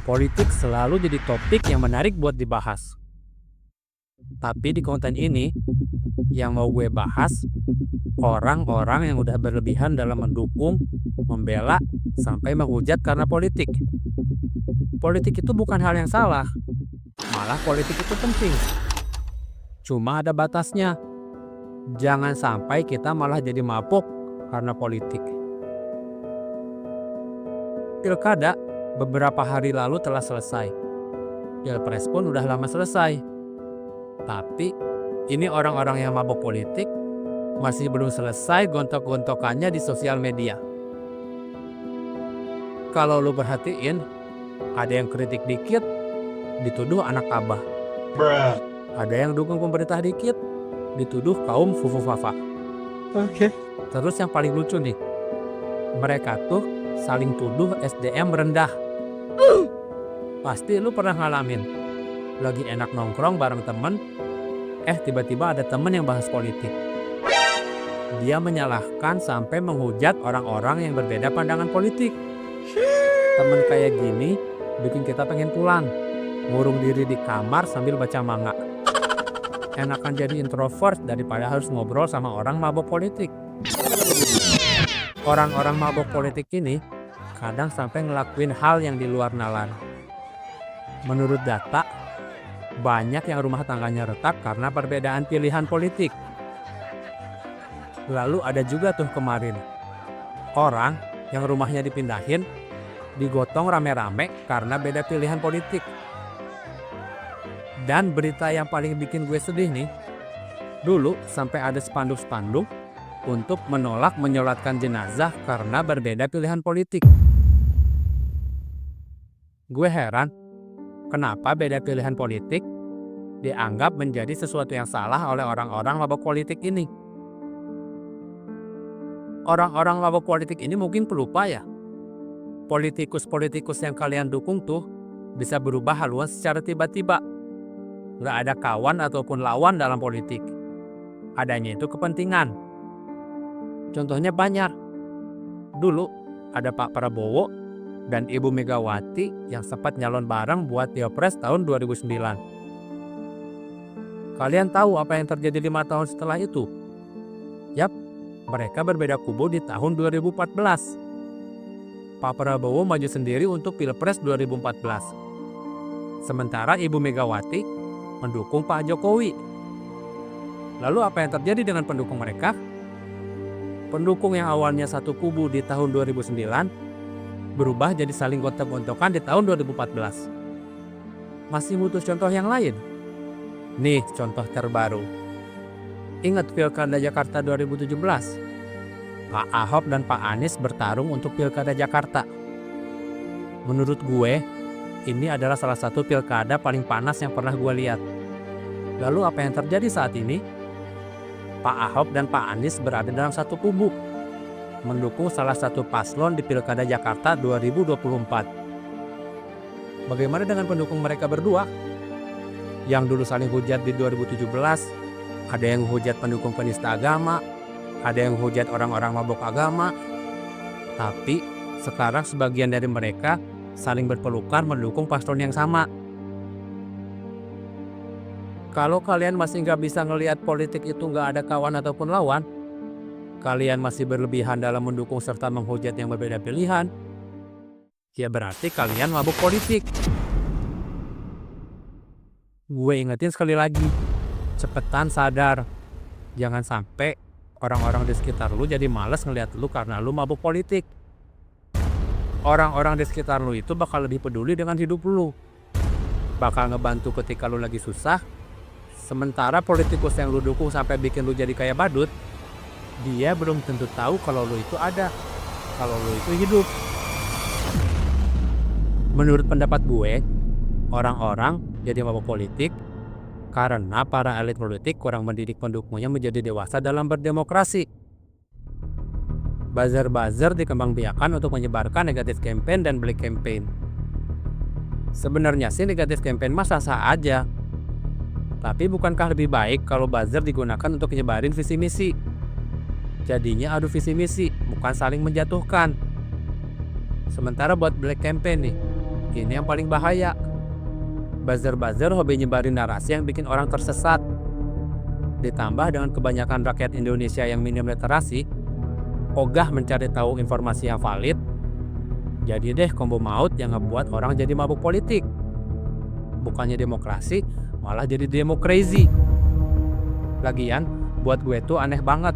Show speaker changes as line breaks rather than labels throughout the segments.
Politik selalu jadi topik yang menarik buat dibahas. Tapi di konten ini, yang mau gue bahas, orang-orang yang udah berlebihan dalam mendukung, membela, sampai menghujat karena politik. Politik itu bukan hal yang salah, malah politik itu penting. Cuma ada batasnya. Jangan sampai kita malah jadi mabuk karena politik. Pilkada beberapa hari lalu telah selesai. Pilpres pun udah lama selesai. Tapi ini orang-orang yang mabuk politik masih belum selesai gontok-gontokannya di sosial media. Kalau lu perhatiin, ada yang kritik dikit, dituduh anak abah. Ada yang dukung pemerintah dikit, dituduh kaum fufu-fafa. Terus yang paling lucu nih, mereka tuh saling tuduh SDM rendah. Pasti lu pernah ngalamin, lagi enak nongkrong bareng temen, tiba-tiba ada temen yang bahas politik. Dia menyalahkan sampai menghujat orang-orang yang berbeda pandangan politik. Temen kayak gini bikin kita pengen pulang, ngurung diri di kamar sambil baca manga. Enakan jadi introvert daripada harus ngobrol sama orang mabok politik. Orang-orang mabok politik ini kadang sampai ngelakuin hal yang di luar nalar. Menurut data, banyak yang rumah tangganya retak karena perbedaan pilihan politik. Lalu ada juga tuh kemarin, orang yang rumahnya dipindahin, digotong rame-rame karena beda pilihan politik. Dan berita yang paling bikin gue sedih nih, dulu sampai ada spanduk-spanduk untuk menolak menyolatkan jenazah karena berbeda pilihan politik. Gue heran, kenapa beda pilihan politik dianggap menjadi sesuatu yang salah oleh orang-orang mabok politik ini. Orang-orang mabok politik ini mungkin pelupa ya. Politikus-politikus yang kalian dukung tuh bisa berubah haluan secara tiba-tiba. Gak ada kawan ataupun lawan dalam politik. Adanya itu kepentingan. Contohnya banyak. Dulu ada Pak Prabowo dan Ibu Megawati yang sempat nyalon bareng buat Pilpres tahun 2009. Kalian tahu apa yang terjadi 5 tahun setelah itu? Yap, mereka berbeda kubu di tahun 2014. Pak Prabowo maju sendiri untuk Pilpres 2014. Sementara Ibu Megawati mendukung Pak Jokowi. Lalu apa yang terjadi dengan pendukung mereka? Pendukung yang awalnya satu kubu di tahun 2009 berubah jadi saling gontok-gontokan di tahun 2014. Masih butuh contoh yang lain? Nih contoh terbaru. Ingat Pilkada Jakarta 2017? Pak Ahok dan Pak Anies bertarung untuk Pilkada Jakarta. Menurut gue, ini adalah salah satu pilkada paling panas yang pernah gue lihat. Lalu apa yang terjadi saat ini? Pak Ahok dan Pak Anies berada dalam satu kubu, mendukung salah satu paslon di Pilkada Jakarta 2024. Bagaimana dengan pendukung mereka berdua? Yang dulu saling hujat di 2017, ada yang hujat pendukung penista agama, ada yang hujat orang-orang mabuk agama. Tapi sekarang sebagian dari mereka saling berpelukan mendukung paslon yang sama. Kalau kalian masih nggak bisa ngelihat politik itu nggak ada kawan ataupun lawan, kalian masih berlebihan dalam mendukung serta menghujat yang berbeda pilihan, ya berarti kalian mabuk politik. Gue ingetin sekali lagi, cepetan sadar. Jangan sampai orang-orang di sekitar lu jadi malas ngelihat lu karena lu mabuk politik. Orang-orang di sekitar lu itu bakal lebih peduli dengan hidup lu. Bakal ngebantu ketika lu lagi susah. Sementara politikus yang lu dukung sampai bikin lu jadi kayak badut, dia belum tentu tahu kalau lu itu ada, kalau lu itu hidup. Menurut pendapat gue, orang-orang jadi mabuk politik karena para elit politik kurang mendidik pendukungnya menjadi dewasa dalam berdemokrasi. Buzzer-buzzer dikembangbiakan untuk menyebarkan negatif campaign dan black campaign. Sebenarnya sih negatif campaign mah sah-sah aja. Tapi bukankah lebih baik kalau buzzer digunakan untuk nyebarin visi misi? Jadinya adu visi misi, bukan saling menjatuhkan. Sementara buat black campaign nih, Ini yang paling bahaya. Buzzer-buzzer hobi nyebarin narasi yang bikin orang tersesat. Ditambah dengan kebanyakan rakyat Indonesia yang minim literasi, ogah mencari tahu informasi yang valid, jadi deh combo maut yang ngebuat orang jadi mabuk politik. Bukannya demokrasi, malah jadi demokrasi. Lagian, buat gue tuh aneh banget.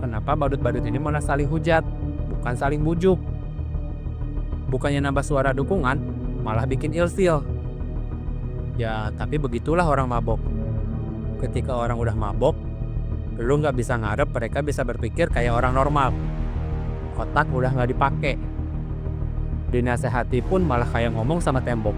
Kenapa badut-badut ini malah saling hujat, bukan saling bujuk. Bukannya nambah suara dukungan, malah bikin ilfil. Ya, tapi begitulah orang mabok. Ketika orang udah mabok, lu nggak bisa ngarep mereka bisa berpikir kayak orang normal. Otak udah nggak dipakai. Dinasehati pun malah kayak ngomong sama tembok.